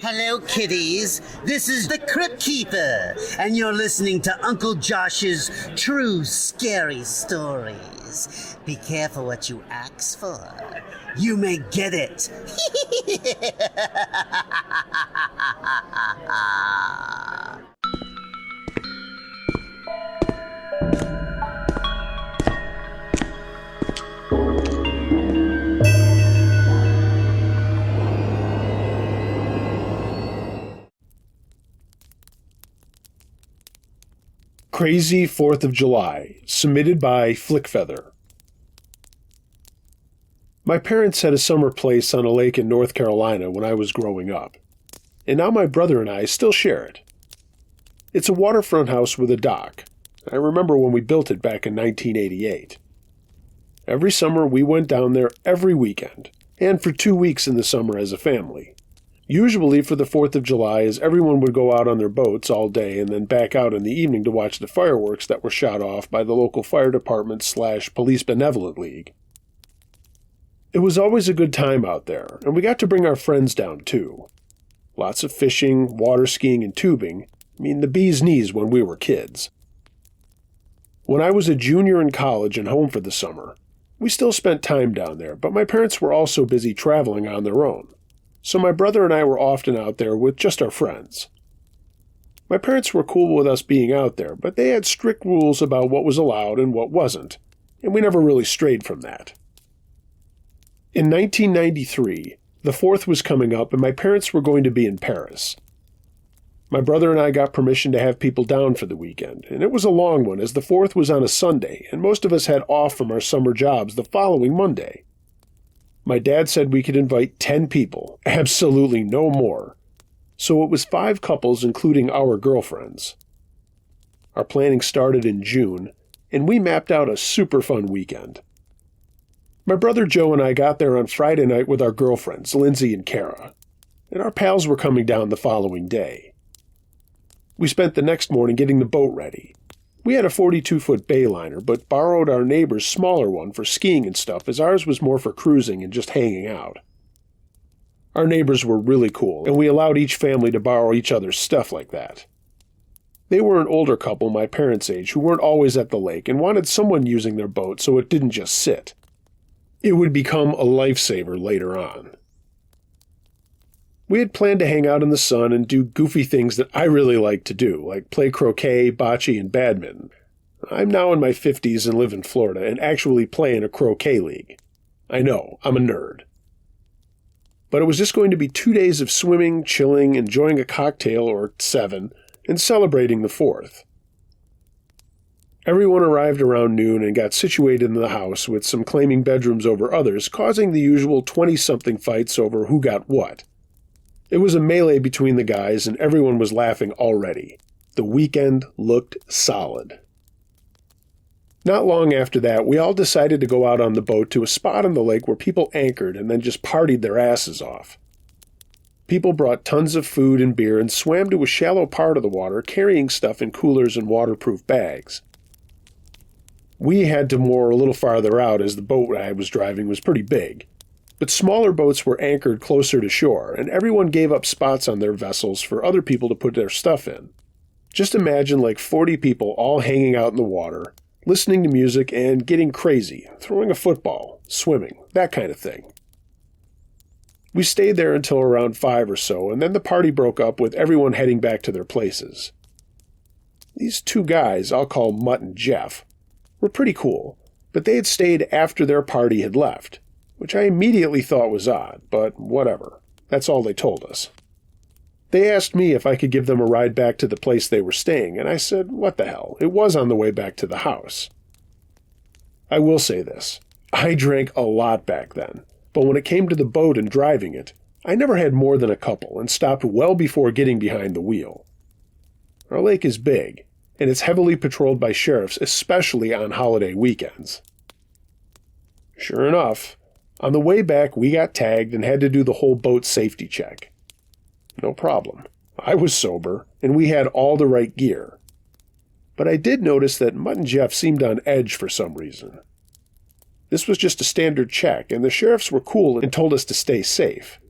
Hello, kiddies. This is the Crypt Keeper, and you're listening to Uncle Josh's True Scary Stories. Be careful what you ask for. You may get it. Crazy 4th of July, submitted by Flickfeather. My parents had a summer place on a lake in North Carolina when I was growing up, and now my brother and I still share it. It's a waterfront house with a dock. I remember when we built it back in 1988. Every summer we went down there every weekend, and for 2 weeks in the summer as a family. Usually for the 4th of July, as everyone would go out on their boats all day and then back out in the evening to watch the fireworks that were shot off by the local fire department / police benevolent league. It was always a good time out there, and we got to bring our friends down too. Lots of fishing, water skiing, and tubing. The bee's knees when we were kids. When I was a junior in college and home for the summer, we still spent time down there, but my parents were also busy traveling on their own. So my brother and I were often out there with just our friends. My parents were cool with us being out there, but they had strict rules about what was allowed and what wasn't, and we never really strayed from that. In 1993, the 4th was coming up and my parents were going to be in Paris. My brother and I got permission to have people down for the weekend, and it was a long one as the 4th was on a Sunday and most of us had off from our summer jobs the following Monday. My dad said we could invite 10 people, absolutely no more. So it was 5 couples, including our girlfriends. Our planning started in June, and we mapped out a super fun weekend. My brother Joe and I got there on Friday night with our girlfriends, Lindsay and Kara, and our pals were coming down the following day. We spent the next morning getting the boat ready. We had a 42-foot bayliner, but borrowed our neighbor's smaller one for skiing and stuff, as ours was more for cruising and just hanging out. Our neighbors were really cool, and we allowed each family to borrow each other's stuff like that. They were an older couple my parents' age who weren't always at the lake and wanted someone using their boat so it didn't just sit. It would become a lifesaver later on. We had planned to hang out in the sun and do goofy things that I really like to do, like play croquet, bocce, and badminton. I'm now in my 50s and live in Florida and actually play in a croquet league. I know, I'm a nerd. But it was just going to be 2 days of swimming, chilling, enjoying a cocktail or 7, and celebrating the 4th. Everyone arrived around noon and got situated in the house, with some claiming bedrooms over others, causing the usual 20-something fights over who got what. It was a melee between the guys, and everyone was laughing already. The weekend looked solid. Not long after that, we all decided to go out on the boat to a spot on the lake where people anchored and then just partied their asses off. People brought tons of food and beer and swam to a shallow part of the water, carrying stuff in coolers and waterproof bags. We had to moor a little farther out as the boat I was driving was pretty big. But smaller boats were anchored closer to shore, and everyone gave up spots on their vessels for other people to put their stuff in. Just imagine like 40 people all hanging out in the water, listening to music and getting crazy, throwing a football, swimming, that kind of thing. We stayed there until around 5 or so, and then the party broke up with everyone heading back to their places. These 2 guys, I'll call Mutt and Jeff, were pretty cool, but they had stayed after their party had left, which I immediately thought was odd, but whatever. That's all they told us. They asked me if I could give them a ride back to the place they were staying, and I said, what the hell, it was on the way back to the house. I will say this, I drank a lot back then, but when it came to the boat and driving it, I never had more than a couple and stopped well before getting behind the wheel. Our lake is big, and it's heavily patrolled by sheriffs, especially on holiday weekends. Sure enough, on the way back, we got tagged and had to do the whole boat safety check. No problem. I was sober, and we had all the right gear. But I did notice that Mutt and Jeff seemed on edge for some reason. This was just a standard check, and the sheriffs were cool and told us to stay safe.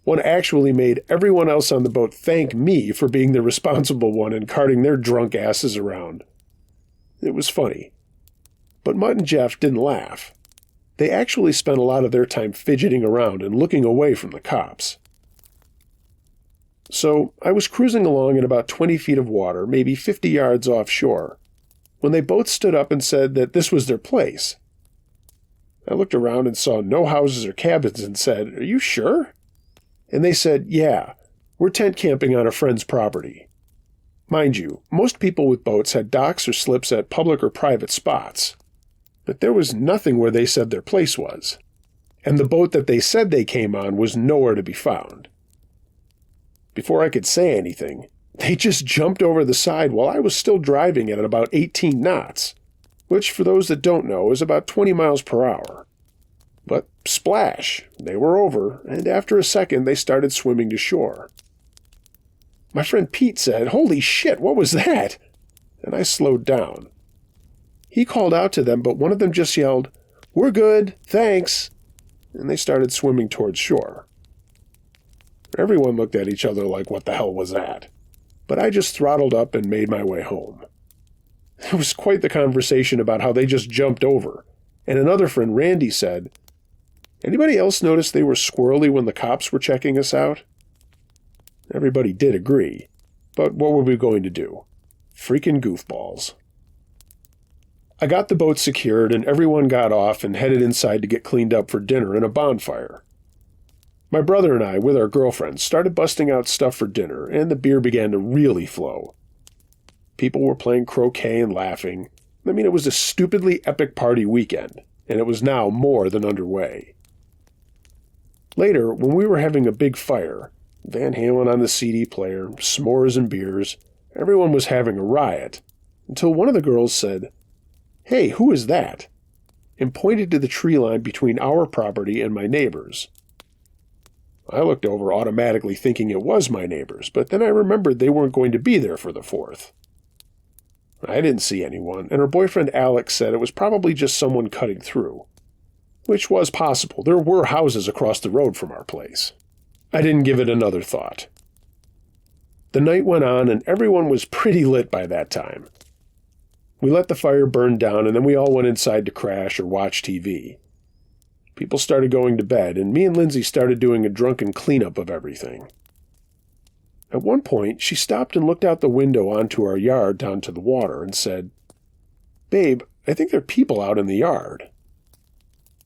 One actually made everyone else on the boat thank me for being the responsible one and carting their drunk asses around. It was funny. But Mutt and Jeff didn't laugh. They actually spent a lot of their time fidgeting around and looking away from the cops. So I was cruising along in about 20 feet of water, maybe 50 yards offshore, when they both stood up and said that this was their place. I looked around and saw no houses or cabins and said, "Are you sure?" And they said, "Yeah, we're tent camping on a friend's property." Mind you, most people with boats had docks or slips at public or private spots. But there was nothing where they said their place was. And the boat that they said they came on was nowhere to be found. Before I could say anything, they just jumped over the side while I was still driving at about 18 knots, which for those that don't know is about 20 miles per hour. But splash, they were over, and after a second they started swimming to shore. My friend Pete said, "Holy shit, what was that?" And I slowed down. He called out to them, but one of them just yelled, "We're good, thanks," and they started swimming towards shore. Everyone looked at each other like, what the hell was that? But I just throttled up and made my way home. It was quite the conversation about how they just jumped over, and another friend, Randy, said, "Anybody else notice they were squirrely when the cops were checking us out?" Everybody did agree, but what were we going to do? Freaking goofballs. I got the boat secured and everyone got off and headed inside to get cleaned up for dinner and a bonfire. My brother and I, with our girlfriends, started busting out stuff for dinner, and the beer began to really flow. People were playing croquet and laughing. I mean, it was a stupidly epic party weekend, and it was now more than underway. Later, when we were having a big fire, Van Halen on the CD player, s'mores and beers, everyone was having a riot, until one of the girls said, "Hey, who is that?" and pointed to the tree line between our property and my neighbor's. I looked over automatically thinking it was my neighbor's, but then I remembered they weren't going to be there for the 4th. I didn't see anyone, and her boyfriend Alex said it was probably just someone cutting through, which was possible. There were houses across the road from our place. I didn't give it another thought. The night went on, and everyone was pretty lit by that time. We let the fire burn down, and then we all went inside to crash or watch TV. People started going to bed, and me and Lindsay started doing a drunken cleanup of everything. At one point, she stopped and looked out the window onto our yard down to the water and said, "Babe, I think there are people out in the yard."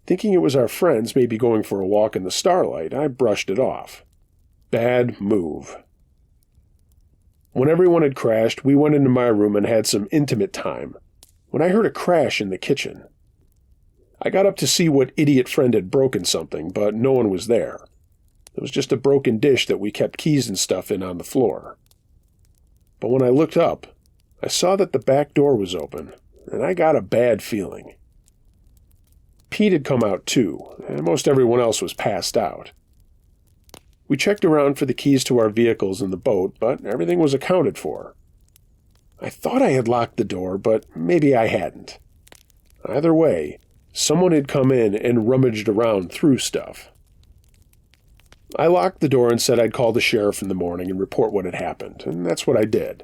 Thinking it was our friends maybe going for a walk in the starlight, I brushed it off. Bad move. When everyone had crashed, we went into my room and had some intimate time, when I heard a crash in the kitchen. I got up to see what idiot friend had broken something, but no one was there. It was just a broken dish that we kept keys and stuff in on the floor. But when I looked up, I saw that the back door was open, and I got a bad feeling. Pete had come out too, and most everyone else was passed out. We checked around for the keys to our vehicles in the boat, but everything was accounted for. I thought I had locked the door, but maybe I hadn't. Either way, someone had come in and rummaged around through stuff. I locked the door and said I'd call the sheriff in the morning and report what had happened, and that's what I did.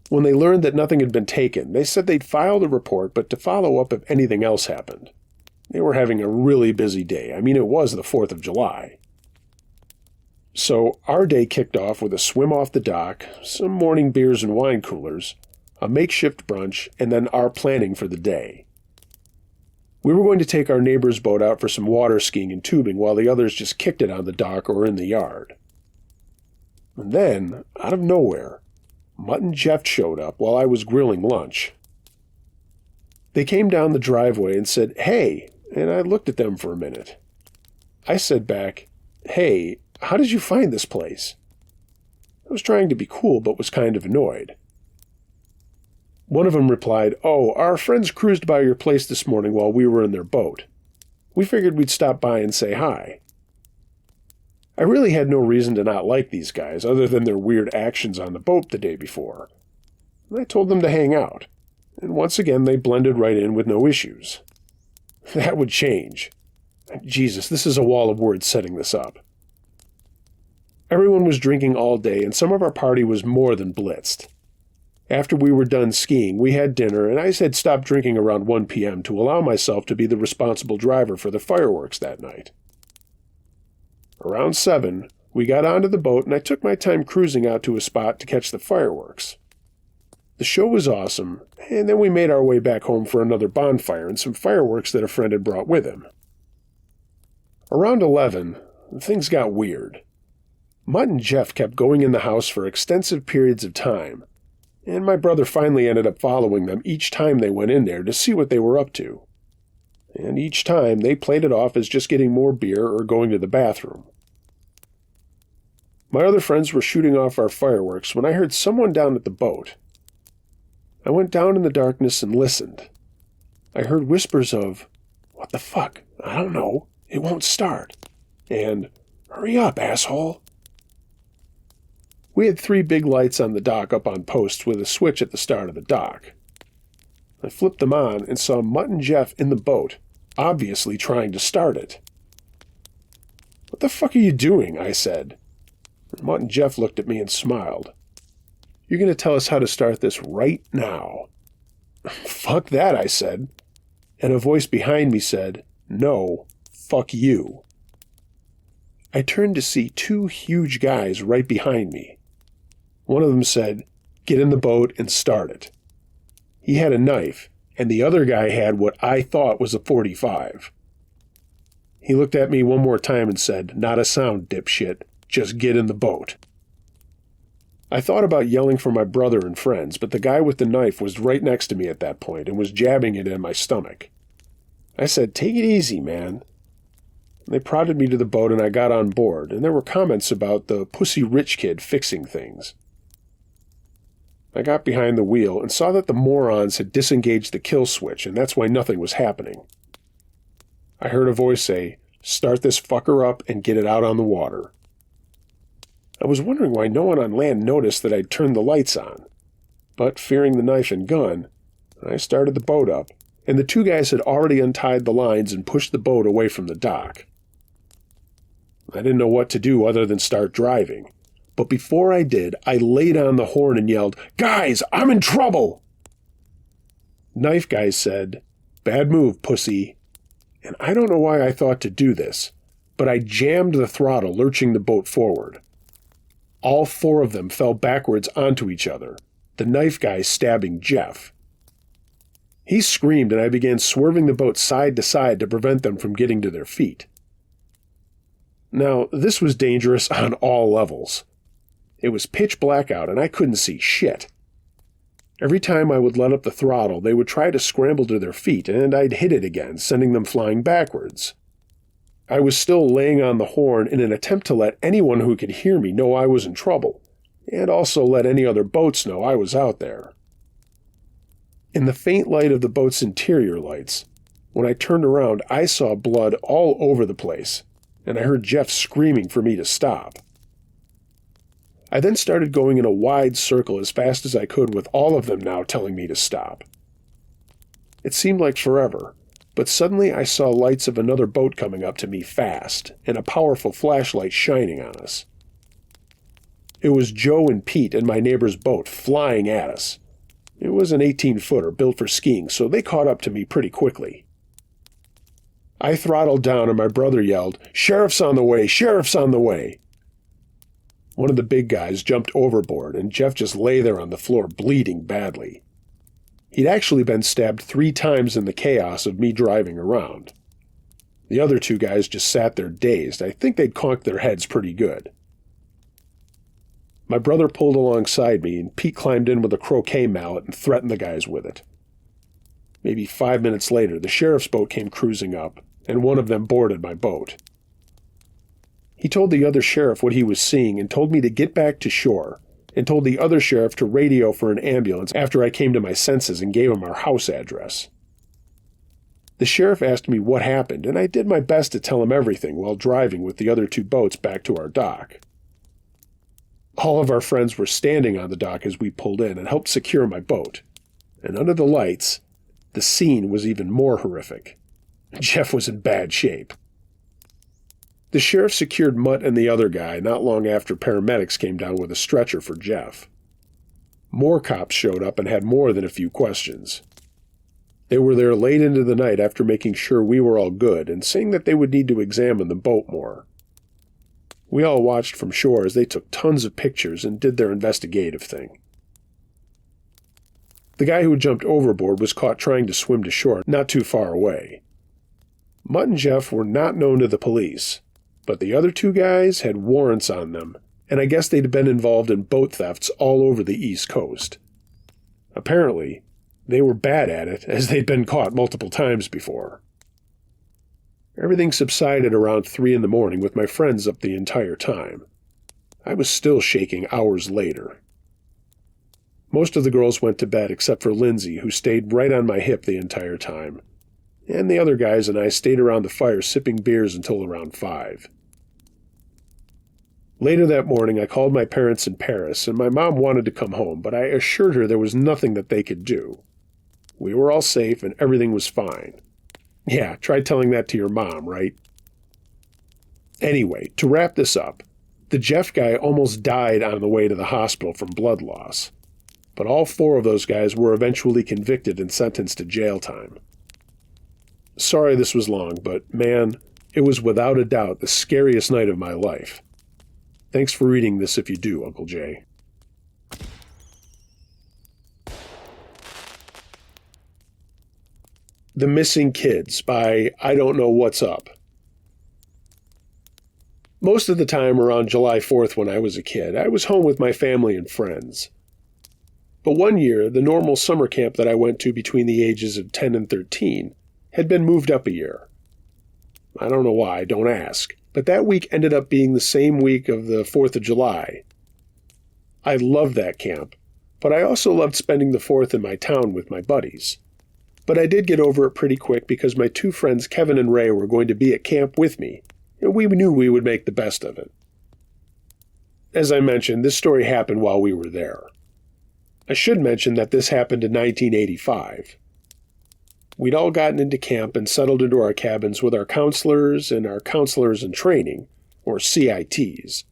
When they learned that nothing had been taken, they said they'd file the report, but to follow up if anything else happened. They were having a really busy day. I mean, it was the 4th of July. So our day kicked off with a swim off the dock, some morning beers and wine coolers, a makeshift brunch, and then our planning for the day. We were going to take our neighbor's boat out for some water skiing and tubing while the others just kicked it on the dock or in the yard. And then, out of nowhere, Mutt and Jeff showed up while I was grilling lunch. They came down the driveway and said, "Hey," and I looked at them for a minute. I said back, "Hey, how did you find this place?" I was trying to be cool, but was kind of annoyed. One of them replied, "Oh, our friends cruised by your place this morning while we were in their boat. We figured we'd stop by and say hi." I really had no reason to not like these guys, other than their weird actions on the boat the day before. I told them to hang out, and once again they blended right in with no issues. That would change. Jesus, this is a wall of words setting this up. Everyone was drinking all day, and some of our party was more than blitzed. After we were done skiing, we had dinner, and I had stopped drinking around 1 p.m. to allow myself to be the responsible driver for the fireworks that night. Around 7, we got onto the boat, and I took my time cruising out to a spot to catch the fireworks. The show was awesome, and then we made our way back home for another bonfire and some fireworks that a friend had brought with him. Around 11, things got weird. Mutt and Jeff kept going in the house for extensive periods of time, and my brother finally ended up following them each time they went in there to see what they were up to. And each time they played it off as just getting more beer or going to the bathroom. My other friends were shooting off our fireworks when I heard someone down at the boat. I went down in the darkness and listened. I heard whispers of, "What the fuck? I don't know. It won't start." And, "Hurry up, asshole." We had 3 big lights on the dock up on posts with a switch at the start of the dock. I flipped them on and saw Mutt and Jeff in the boat, obviously trying to start it. "What the fuck are you doing?" I said. And Mutt and Jeff looked at me and smiled. "You're going to tell us how to start this right now." "Fuck that," I said. And a voice behind me said, "No, fuck you." I turned to see 2 huge guys right behind me. One of them said, "Get in the boat and start it." He had a knife, and the other guy had what I thought was a .45. He looked at me one more time and said, "Not a sound, dipshit. Just get in the boat." I thought about yelling for my brother and friends, but the guy with the knife was right next to me at that point and was jabbing it in my stomach. I said, "Take it easy, man." They prodded me to the boat and I got on board, and there were comments about the pussy rich kid fixing things. I got behind the wheel and saw that the morons had disengaged the kill switch, and that's why nothing was happening. I heard a voice say, "Start this fucker up and get it out on the water." I was wondering why no one on land noticed that I'd turned the lights on, but fearing the knife and gun, I started the boat up, and the 2 guys had already untied the lines and pushed the boat away from the dock. I didn't know what to do other than start driving. But before I did, I laid on the horn and yelled, "Guys, I'm in trouble!" Knife guy said, "Bad move, pussy." And I don't know why I thought to do this, but I jammed the throttle, lurching the boat forward. All 4 of them fell backwards onto each other, the knife guy stabbing Jeff. He screamed and I began swerving the boat side to side to prevent them from getting to their feet. Now, this was dangerous on all levels. It was pitch black out and I couldn't see shit. Every time I would let up the throttle, they would try to scramble to their feet, and I'd hit it again, sending them flying backwards. I was still laying on the horn in an attempt to let anyone who could hear me know I was in trouble, and also let any other boats know I was out there. In the faint light of the boat's interior lights, when I turned around, I saw blood all over the place, and I heard Jeff screaming for me to stop. I then started going in a wide circle as fast as I could, with all of them now telling me to stop. It seemed like forever, but suddenly I saw lights of another boat coming up to me fast, and a powerful flashlight shining on us. It was Joe and Pete and my neighbor's boat flying at us. It was an 18-footer built for skiing, so they caught up to me pretty quickly. I throttled down and my brother yelled, "Sheriff's on the way! Sheriff's on the way!" One of the big guys jumped overboard, and Jeff just lay there on the floor bleeding badly. He'd actually been stabbed 3 times in the chaos of me driving around. The other 2 guys just sat there dazed. I think they'd conked their heads pretty good. My brother pulled alongside me, and Pete climbed in with a croquet mallet and threatened the guys with it. Maybe 5 minutes later, the sheriff's boat came cruising up, and one of them boarded my boat. He told the other sheriff what he was seeing and told me to get back to shore, and told the other sheriff to radio for an ambulance after I came to my senses and gave him our house address. The sheriff asked me what happened, and I did my best to tell him everything while driving with the other 2 boats back to our dock. All of our friends were standing on the dock as we pulled in and helped secure my boat, and under the lights, the scene was even more horrific. Jeff was in bad shape. The sheriff secured Mutt and the other guy not long after paramedics came down with a stretcher for Jeff. More cops showed up and had more than a few questions. They were there late into the night after making sure we were all good and saying that they would need to examine the boat more. We all watched from shore as they took tons of pictures and did their investigative thing. The guy who had jumped overboard was caught trying to swim to shore not too far away. Mutt and Jeff were not known to the police, but the other two guys had warrants on them, and I guess they'd been involved in boat thefts all over the East Coast. Apparently, they were bad at it, as they'd been caught multiple times before. Everything subsided around 3 a.m. with my friends up the entire time. I was still shaking hours later. Most of the girls went to bed except for Lindsay, who stayed right on my hip the entire time, and the other guys and I stayed around the fire sipping beers until around 5. Later that morning, I called my parents in Paris, and my mom wanted to come home, but I assured her there was nothing that they could do. We were all safe and everything was fine. Yeah, try telling that to your mom, right? Anyway, to wrap this up, the Jeff guy almost died on the way to the hospital from blood loss, but all 4 of those guys were eventually convicted and sentenced to jail time. Sorry this was long, but man, it was without a doubt the scariest night of my life. Thanks for reading this if you do, Uncle Jay. The Missing Kids by I Don't Know What's Up. Most of the time around July 4th when I was a kid, I was home with my family and friends. But one year, the normal summer camp that I went to between the ages of 10 and 13 had been moved up a year. I don't know why, don't ask, but that week ended up being the same week of the 4th of July. I loved that camp, but I also loved spending the 4th in my town with my buddies. But I did get over it pretty quick because my 2 friends Kevin and Ray were going to be at camp with me, and we knew we would make the best of it. As I mentioned, this story happened while we were there. I should mention that this happened in 1985. We'd all gotten into camp and settled into our cabins with our counselors and our counselors in training, or CITs.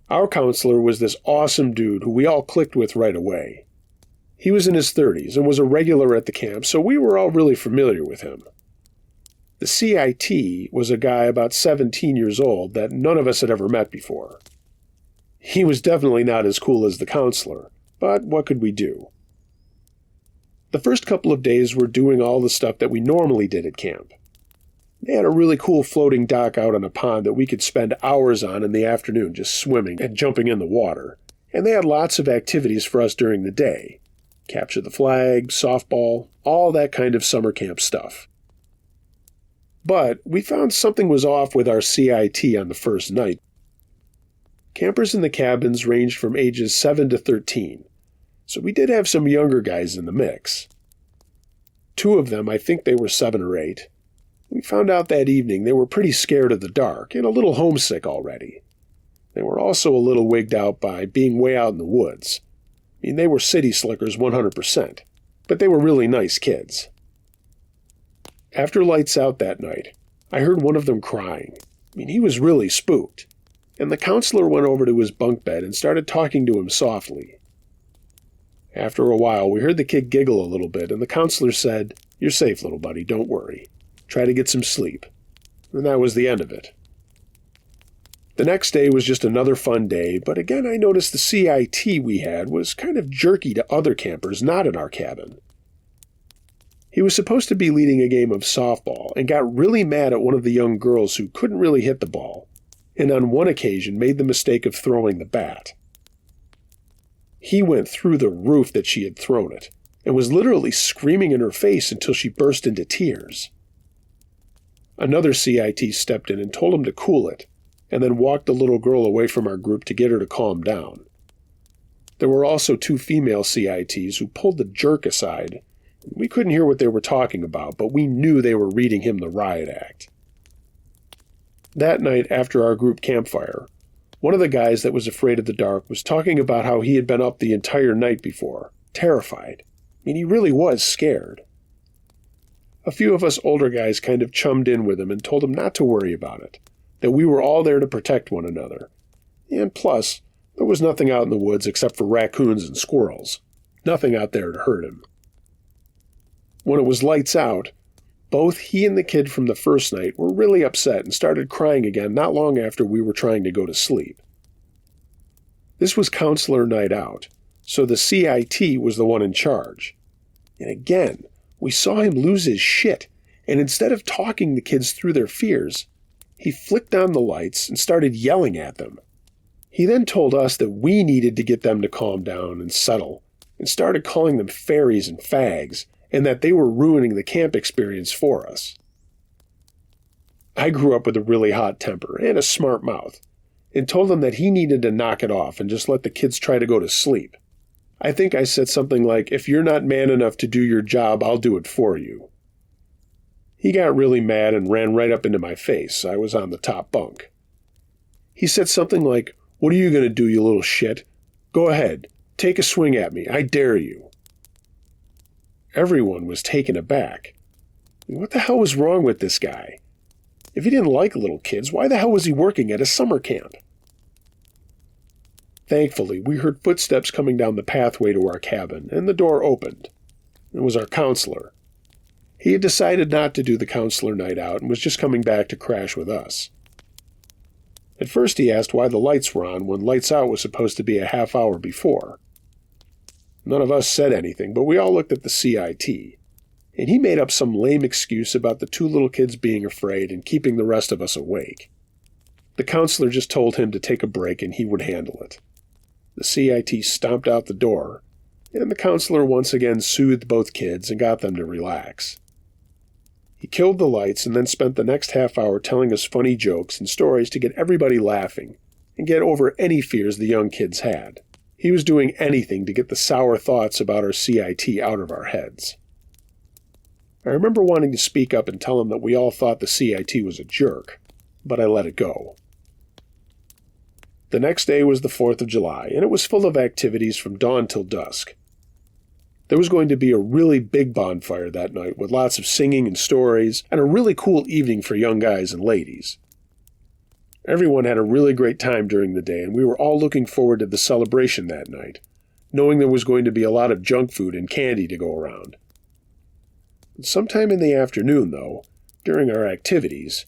Our counselor was this awesome dude who we all clicked with right away. He was in his 30s and was a regular at the camp, so we were all really familiar with him. The CIT was a guy about 17 years old that none of us had ever met before. He was definitely not as cool as the counselor, but what could we do? The first couple of days were doing all the stuff that we normally did at camp. They had a really cool floating dock out on a pond that we could spend hours on in the afternoon just swimming and jumping in the water, and they had lots of activities for us during the day. Capture the flag, softball, all that kind of summer camp stuff. But we found something was off with our CIT on the first night. Campers in the cabins ranged from ages 7 to 13, so we did have some younger guys in the mix. 2 of them, I think they were 7 or 8. We found out that evening they were pretty scared of the dark and a little homesick already. They were also a little wigged out by being way out in the woods. I mean, they were city slickers 100%, but they were really nice kids. After lights out that night, I heard one of them crying. I mean, he was really spooked, and the counselor went over to his bunk bed and started talking to him softly. After a while, we heard the kid giggle a little bit, and the counselor said, "You're safe, little buddy, don't worry. Try to get some sleep." And that was the end of it. The next day was just another fun day, but again I noticed the CIT we had was kind of jerky to other campers not in our cabin. He was supposed to be leading a game of softball and got really mad at one of the young girls who couldn't really hit the ball, and on one occasion made the mistake of throwing the bat. He went through the roof that she had thrown it, and was literally screaming in her face until she burst into tears. Another CIT stepped in and told him to cool it, and then walked the little girl away from our group to get her to calm down. There were also 2 female CITs who pulled the jerk aside. We couldn't hear what they were talking about, but we knew they were reading him the riot act. That night after our group campfire, one of the guys that was afraid of the dark was talking about how he had been up the entire night before, terrified. I mean, he really was scared. A few of us older guys kind of chummed in with him and told him not to worry about it, that we were all there to protect one another. And plus, there was nothing out in the woods except for raccoons and squirrels. Nothing out there to hurt him. When it was lights out, both he and the kid from the first night were really upset and started crying again not long after we were trying to go to sleep. This was counselor night out, so the CIT was the one in charge. And again, we saw him lose his shit, and instead of talking the kids through their fears, he flicked on the lights and started yelling at them. He then told us that we needed to get them to calm down and settle, and started calling them fairies and fags, and that they were ruining the camp experience for us. I grew up with a really hot temper and a smart mouth, and told him that he needed to knock it off and just let the kids try to go to sleep. I think I said something like, "If you're not man enough to do your job, I'll do it for you." He got really mad and ran right up into my face. I was on the top bunk. He said something like, "What are you going to do, you little shit? Go ahead, take a swing at me, I dare you." Everyone was taken aback. What the hell was wrong with this guy? If he didn't like little kids, why the hell was he working at a summer camp? Thankfully, we heard footsteps coming down the pathway to our cabin, and the door opened. It was our counselor. He had decided not to do the counselor night out and was just coming back to crash with us. At first he asked why the lights were on when lights out was supposed to be a half hour before. None of us said anything, but we all looked at the CIT, and he made up some lame excuse about the two little kids being afraid and keeping the rest of us awake. The counselor just told him to take a break and he would handle it. The CIT stomped out the door, and the counselor once again soothed both kids and got them to relax. He killed the lights and then spent the next half hour telling us funny jokes and stories to get everybody laughing and get over any fears the young kids had. He was doing anything to get the sour thoughts about our CIT out of our heads. I remember wanting to speak up and tell him that we all thought the CIT was a jerk, but I let it go. The next day was the 4th of July, and it was full of activities from dawn till dusk. There was going to be a really big bonfire that night with lots of singing and stories, and a really cool evening for young guys and ladies. Everyone had a really great time during the day, and we were all looking forward to the celebration that night, knowing there was going to be a lot of junk food and candy to go around. Sometime in the afternoon, though, during our activities,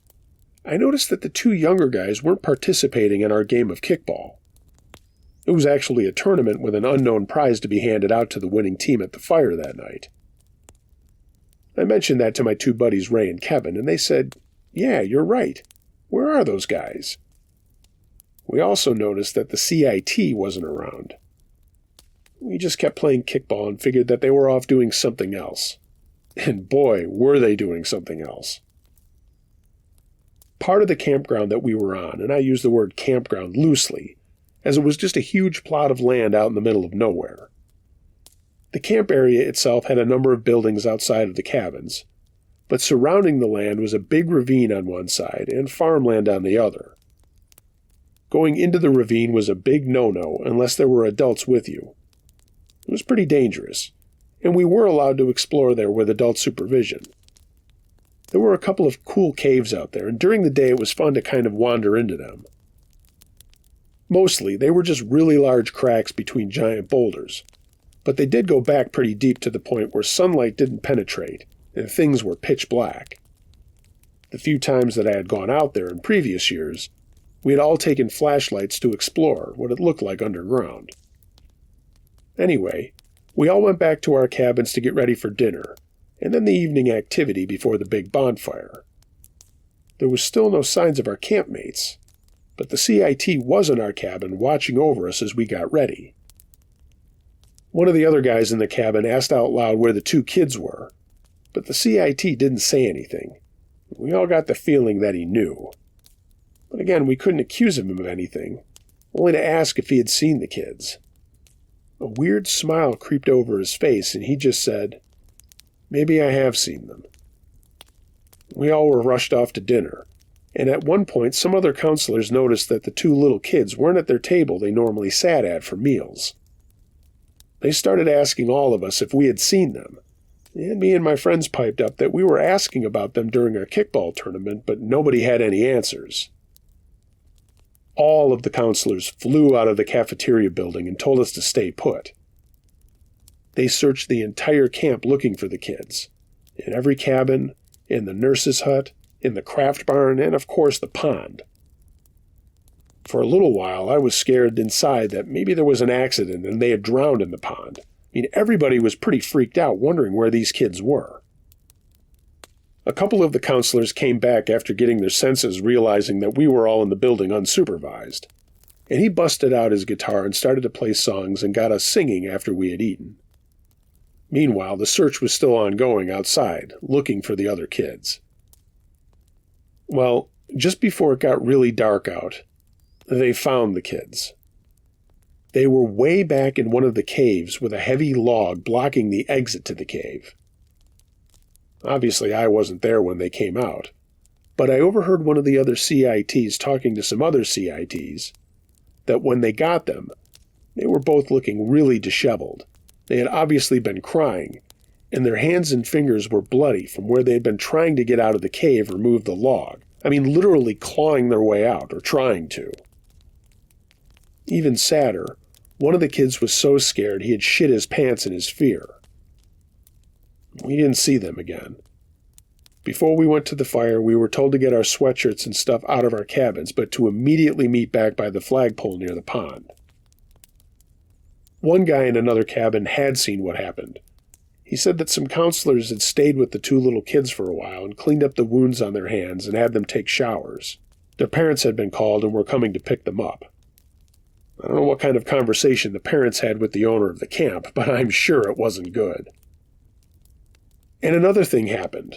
I noticed that the two younger guys weren't participating in our game of kickball. It was actually a tournament with an unknown prize to be handed out to the winning team at the fire that night. I mentioned that to my two buddies Ray and Kevin, and they said, "Yeah, you're right. Where are those guys?" We also noticed that the CIT wasn't around. We just kept playing kickball and figured that they were off doing something else. And boy, were they doing something else. Part of the campground that we were on, and I use the word campground loosely, as it was just a huge plot of land out in the middle of nowhere. The camp area itself had a number of buildings outside of the cabins, but surrounding the land was a big ravine on one side and farmland on the other. Going into the ravine was a big no-no unless there were adults with you. It was pretty dangerous, and we were allowed to explore there with adult supervision. There were a couple of cool caves out there, and during the day it was fun to kind of wander into them. Mostly, they were just really large cracks between giant boulders, but they did go back pretty deep to the point where sunlight didn't penetrate, and things were pitch black. The few times that I had gone out there in previous years, we had all taken flashlights to explore what it looked like underground. Anyway, we all went back to our cabins to get ready for dinner, and then the evening activity before the big bonfire. There was still no signs of our campmates, but the CIT was in our cabin watching over us as we got ready. One of the other guys in the cabin asked out loud where the two kids were, but the CIT didn't say anything. We all got the feeling that he knew. But again, we couldn't accuse him of anything, only to ask if he had seen the kids. A weird smile creeped over his face, and he just said, "Maybe I have seen them." We all were rushed off to dinner, and at one point some other counselors noticed that the two little kids weren't at their table they normally sat at for meals. They started asking all of us if we had seen them, and me and my friends piped up that we were asking about them during our kickball tournament, but nobody had any answers. all of the counselors flew out of the cafeteria building and told us to stay put. They searched the entire camp looking for the kids. In every cabin, in the nurse's hut, in the craft barn, and of course the pond. For a little while, I was scared inside that maybe there was an accident and they had drowned in the pond. I mean, everybody was pretty freaked out, wondering where these kids were. A couple of the counselors came back after getting their senses, realizing that we were all in the building unsupervised. And he busted out his guitar and started to play songs and got us singing after we had eaten. Meanwhile, the search was still ongoing outside, looking for the other kids. Well, just before it got really dark out, they found the kids. They were way back in one of the caves with a heavy log blocking the exit to the cave. Obviously, I wasn't there when they came out, but I overheard one of the other CITs talking to some other CITs that when they got them, they were both looking really disheveled. They had obviously been crying, and their hands and fingers were bloody from where they had been trying to get out of the cave or move the log. I mean, literally clawing their way out, or trying to. Even sadder, one of the kids was so scared he had shit his pants in his fear. We didn't see them again. Before we went to the fire, we were told to get our sweatshirts and stuff out of our cabins, but to immediately meet back by the flagpole near the pond. One guy in another cabin had seen what happened. He said that some counselors had stayed with the two little kids for a while and cleaned up the wounds on their hands and had them take showers. Their parents had been called and were coming to pick them up. I don't know what kind of conversation the parents had with the owner of the camp, but I'm sure it wasn't good. And another thing happened.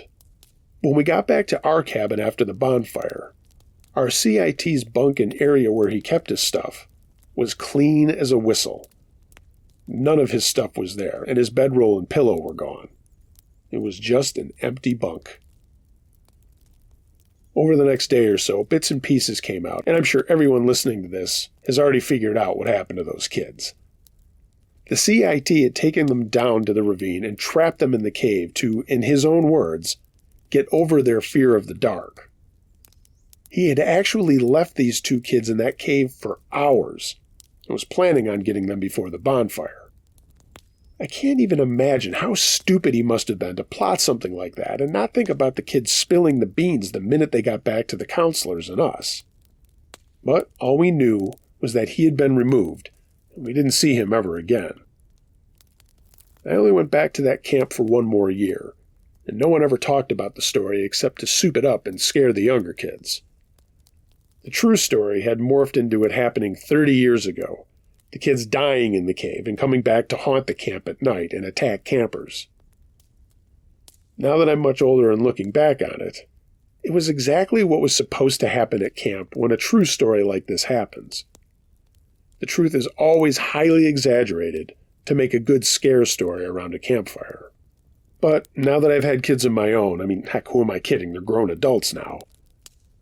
When we got back to our cabin after the bonfire, our CIT's bunk and area where he kept his stuff was clean as a whistle. None of his stuff was there, and his bedroll and pillow were gone. It was just an empty bunk. Over the next day or so, bits and pieces came out, and I'm sure everyone listening to this has already figured out what happened to those kids. The CIT had taken them down to the ravine and trapped them in the cave to, in his own words, get over their fear of the dark. He had actually left these two kids in that cave for hours and was planning on getting them before the bonfire. I can't even imagine how stupid he must have been to plot something like that and not think about the kids spilling the beans the minute they got back to the counselors and us. But all we knew was that he had been removed, and we didn't see him ever again. I only went back to that camp for one more year, and no one ever talked about the story except to soup it up and scare the younger kids. The true story had morphed into it happening 30 years ago, the kids dying in the cave and coming back to haunt the camp at night and attack campers. Now that I'm much older and looking back on it, it was exactly what was supposed to happen at camp when a true story like this happens. The truth is always highly exaggerated to make a good scare story around a campfire. But now that I've had kids of my own, I mean, heck, who am I kidding? They're grown adults now.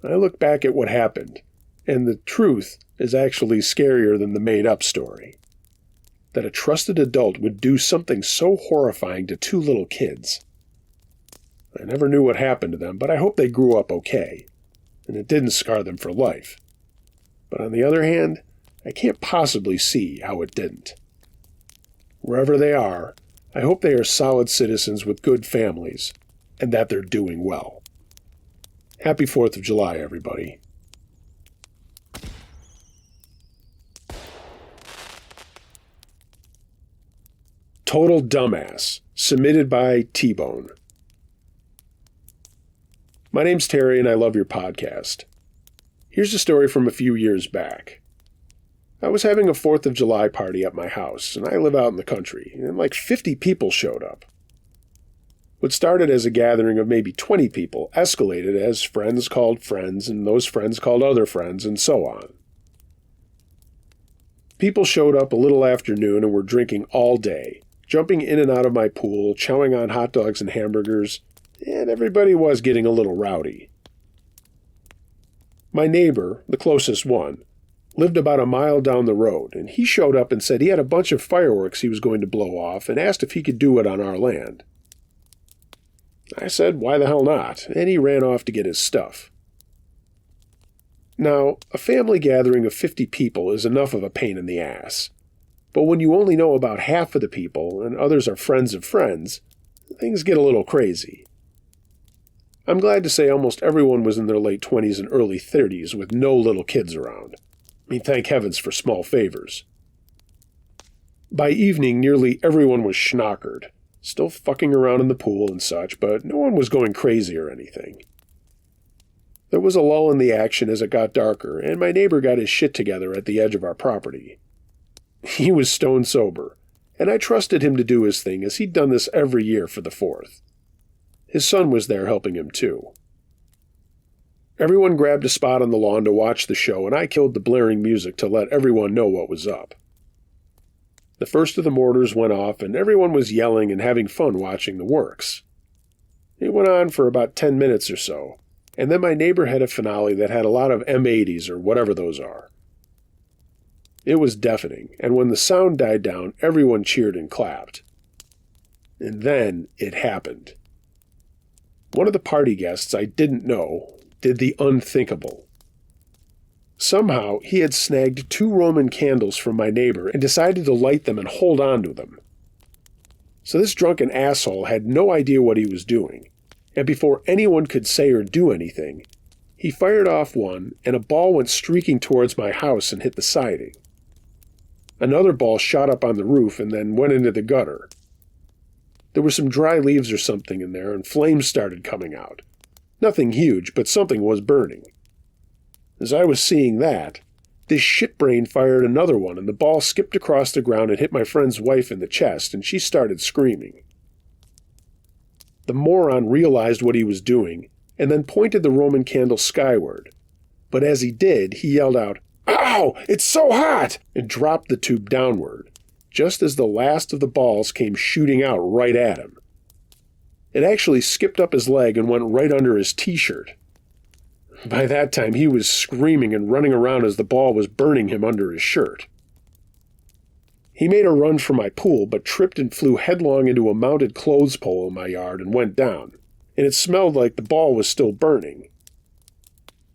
I look back at what happened, and the truth is actually scarier than the made-up story. That a trusted adult would do something so horrifying to two little kids. I never knew what happened to them, but I hope they grew up okay, and it didn't scar them for life. But on the other hand, I can't possibly see how it didn't. Wherever they are, I hope they are solid citizens with good families, and that they're doing well. Happy 4th of July, everybody. Total Dumbass, submitted by T-Bone. My name's Terry, and I love your podcast. Here's a story from a few years back. I was having a 4th of July party at my house, and I live out in the country, and like 50 people showed up. What started as a gathering of maybe 20 people escalated as friends called friends, and those friends called other friends, and so on. People showed up a little after noon and were drinking all day, jumping in and out of my pool, chowing on hot dogs and hamburgers, and everybody was getting a little rowdy. My neighbor, the closest one, lived about a mile down the road, and he showed up and said he had a bunch of fireworks he was going to blow off and asked if he could do it on our land. I said, why the hell not, and he ran off to get his stuff. Now, a family gathering of 50 people is enough of a pain in the ass. But when you only know about half of the people and others are friends of friends, things get a little crazy. I'm glad to say almost everyone was in their late 20s and early 30s with no little kids around. I mean, thank heavens for small favors. By evening, nearly everyone was schnockered, still fucking around in the pool and such, but no one was going crazy or anything. There was a lull in the action as it got darker, and my neighbor got his shit together at the edge of our property. He was stone sober, and I trusted him to do his thing as he'd done this every year for the 4th. His son was there helping him too. Everyone grabbed a spot on the lawn to watch the show, and I killed the blaring music to let everyone know what was up. The first of the mortars went off, and everyone was yelling and having fun watching the works. It went on for about 10 minutes or so, and then my neighbor had a finale that had a lot of M80s or whatever those are. It was deafening, and when the sound died down, everyone cheered and clapped. And then it happened. One of the party guests I didn't know did the unthinkable. Somehow, he had snagged 2 Roman candles from my neighbor and decided to light them and hold on to them. So this drunken asshole had no idea what he was doing, and before anyone could say or do anything, he fired off one and a ball went streaking towards my house and hit the siding. Another ball shot up on the roof and then went into the gutter. There were some dry leaves or something in there and flames started coming out. Nothing huge, but something was burning. As I was seeing that, this shitbrain fired another one and the ball skipped across the ground and hit my friend's wife in the chest and she started screaming. The moron realized what he was doing and then pointed the Roman candle skyward. But as he did, he yelled out, "Ow! It's so hot!" and dropped the tube downward, just as the last of the balls came shooting out right at him. It actually skipped up his leg and went right under his t-shirt. By that time, he was screaming and running around as the ball was burning him under his shirt. He made a run for my pool, but tripped and flew headlong into a mounted clothes pole in my yard and went down, and it smelled like the ball was still burning.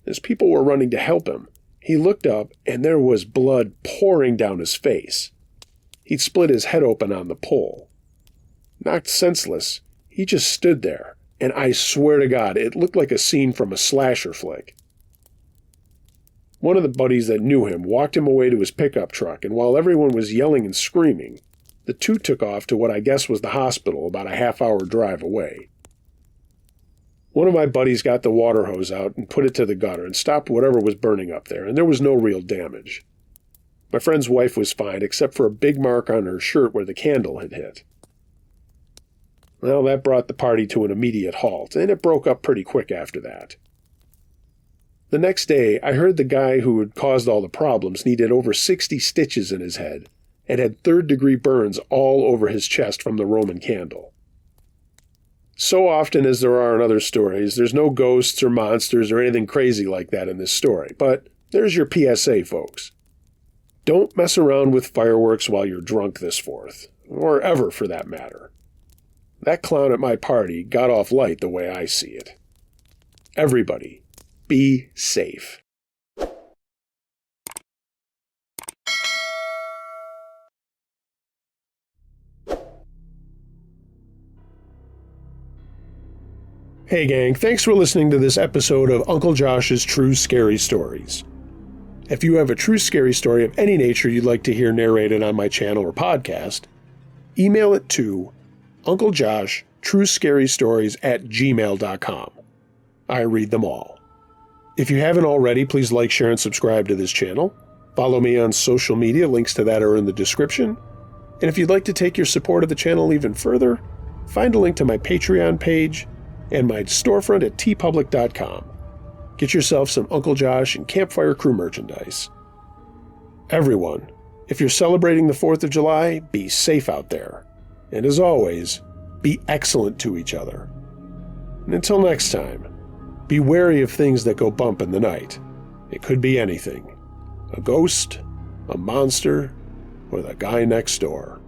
As people were running to help him, he looked up and there was blood pouring down his face. He'd split his head open on the pole. Knocked senseless, he just stood there, and I swear to God, it looked like a scene from a slasher flick. One of the buddies that knew him walked him away to his pickup truck, and while everyone was yelling and screaming, the 2 took off to what I guess was the hospital about a half-hour drive away. One of my buddies got the water hose out and put it to the gutter and stopped whatever was burning up there, and there was no real damage. My friend's wife was fine, except for a big mark on her shirt where the candle had hit. Well, that brought the party to an immediate halt, and it broke up pretty quick after that. The next day, I heard the guy who had caused all the problems needed over 60 stitches in his head and had 3rd-degree burns all over his chest from the Roman candle. So often as there are in other stories, there's no ghosts or monsters or anything crazy like that in this story, but there's your PSA, folks. Don't mess around with fireworks while you're drunk this 4th, or ever for that matter. That clown at my party got off light the way I see it. Everybody, be safe. Hey gang, thanks for listening to this episode of Uncle Josh's True Scary Stories. If you have a true scary story of any nature you'd like to hear narrated on my channel or podcast, email it to UncleJoshTrueScaryStories@gmail.com. I read them all. If you haven't already, please like, share, and subscribe to this channel. Follow me on social media, links to that are in the description. And if you'd like to take your support of the channel even further, find a link to my Patreon page and my storefront at tpublic.com. Get yourself some Uncle Josh and Campfire Crew merchandise. Everyone, if you're celebrating the 4th of July, be safe out there. And as always, be excellent to each other. And until next time, be wary of things that go bump in the night. It could be anything. A ghost, a monster, or the guy next door.